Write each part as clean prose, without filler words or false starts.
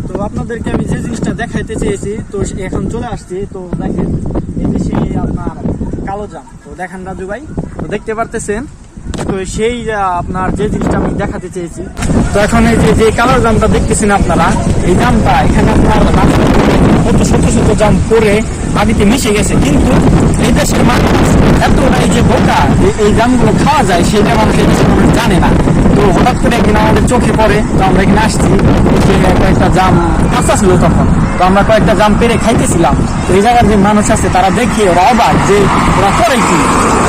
তো আপনাদেরকে আমি যে জিনিসটা দেখাইতে চেয়েছি তো এখন চলে আসছি। তো দেখেন এই যে সেই আপনার কালো জাম, তো দেখেন রাজু ভাই, তো দেখতে পারতেছেন। তো সেই আপনার যে জিনিসটা আমি দেখাতে চেয়েছি, তো এখন এই যে কালো জামটা দেখতেছেন আপনারা, এই জামটা এখানে আপনার কত শত শত জাম পরে মাটিতে মিশে গেছে, কিন্তু এই দেশের মানুষ এতটাই যে বোকা যে এই জামগুলো খাওয়া যায় সেটা মানুষ এই দেশের মানুষ জানে না। তো হঠাৎ করে একদিন আমাদের চোখে পড়ে, তো আমরা এখানে আসছি, কয়েকটা জাম কাঁচা ছিল তখন, তো আমরা কয়েকটা জাম পেরে খাইতেছিলাম। তো এই জায়গার যে মানুষ আছে তারা দেখে ওরা অবাক যে ওরা করে কি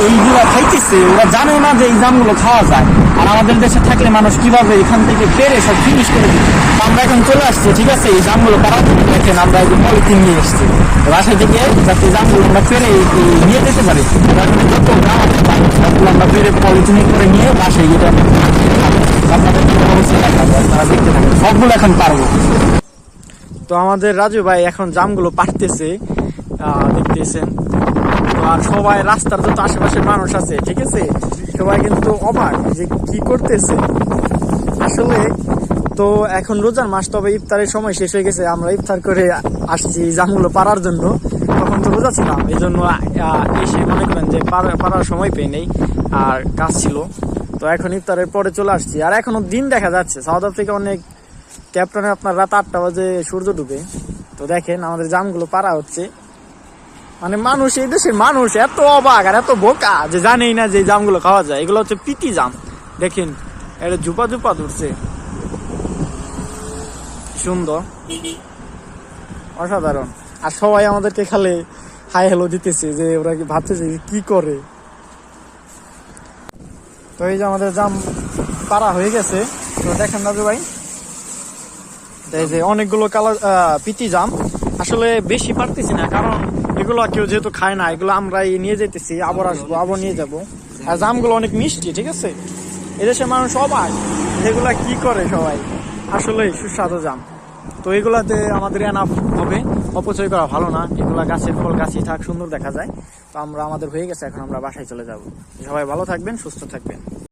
এইগুলা খাইতেছে, ওরা জানে না যে এই জামগুলো খাওয়া যায়। আর আমাদের দেশে থাকলে মানুষ কিভাবে এখান থেকে পেরে সব ফিনিশ করে দিত। আমরা এখন চলে আসছি, ঠিক আছে, এই জামগুলো পাড়ার থেকে দেখেন আমরা এই পলিথিন নিয়ে এসছি বাসা থেকে, যাতে জামগুলো আমরা পেরে নিয়ে যেতে পারি। যত গ্রাম আছে সবগুলো আমরা পেরে পলিথিনে করে নিয়ে বাসায় গিয়ে আপনাদের অবশ্যই দেখাবো, আপনারা দেখতে থাকেন, সবগুলো এখন পারবো। তো আমাদের রাজু ভাই এখন জামগুলো পাড়তেছে, দেখতেছেন। তো আর সবাই রাস্তার যত আশেপাশের মানুষ আছে, ঠিক আছে, সবাই কিন্তু অবাক যে কি করতেছে আসলে। তো এখন রোজার মাস, তবে ইফতারের সময় শেষ হয়ে গেছে, আমরা ইফতার করে আসছি জামগুলো পাড়ার জন্য। তখন তো রোজা ছিলাম, এই জন্য এসে মনে করেন যে পাড়ার সময় পেয়ে নেই, আর কাজ ছিল। তো এখন ইফতারের পরে চলে আসছি, আর এখনো দিন দেখা যাচ্ছে। সাউথ আফ্রিকা অনেক ক্যাপ্টনে আপনার রাত 8টা বাজে সূর্য ডুবে। তো দেখেন আমাদের জামগুলো পাড়া হচ্ছে, মানে মানুষ, এই দেশের মানুষ এত অবাক আর এত বোকা যে জানেই না যে জামগুলো খাওয়া যায়। এগুলো হচ্ছে পিতি জাম, দেখেন এটা ঝুপা ঝুপা ধরছে, সুন্দর, অসাধারণ। আর সবাই আমাদেরকে খালি হাই হ্যালো দিতেছে, যে ওরা কি ভাবতেছে কি করে। তো এই যে আমাদের জাম পাড়া হয়ে গেছে, তো দেখেন রাজু ভাই, এই যে অনেকগুলো কালো পিতি জাম। আসলে বেশি পারতেছি না, কারণ এগুলো কেউ যেহেতু খায় না, এগুলো আমরাই নিয়ে যেতেছি, আবার আসবো, আবার নিয়ে যাবো। আর জামগুলো অনেক মিষ্টি, ঠিক আছে, এদেশের মানুষ অবাক এগুলা কি করে সবাই, আসলে সুস্বাদু জাম। তো এগুলাতে আমাদের এনাফ হবে, অপচয় করা ভালো না। এগুলা গাছের ফল গাছই থাক, সুন্দর দেখা যায়। তো আমাদের হয়ে গেছে, এখন আমরা বাসায় চলে যাব। সবাই ভালো থাকবেন, সুস্থ থাকবেন।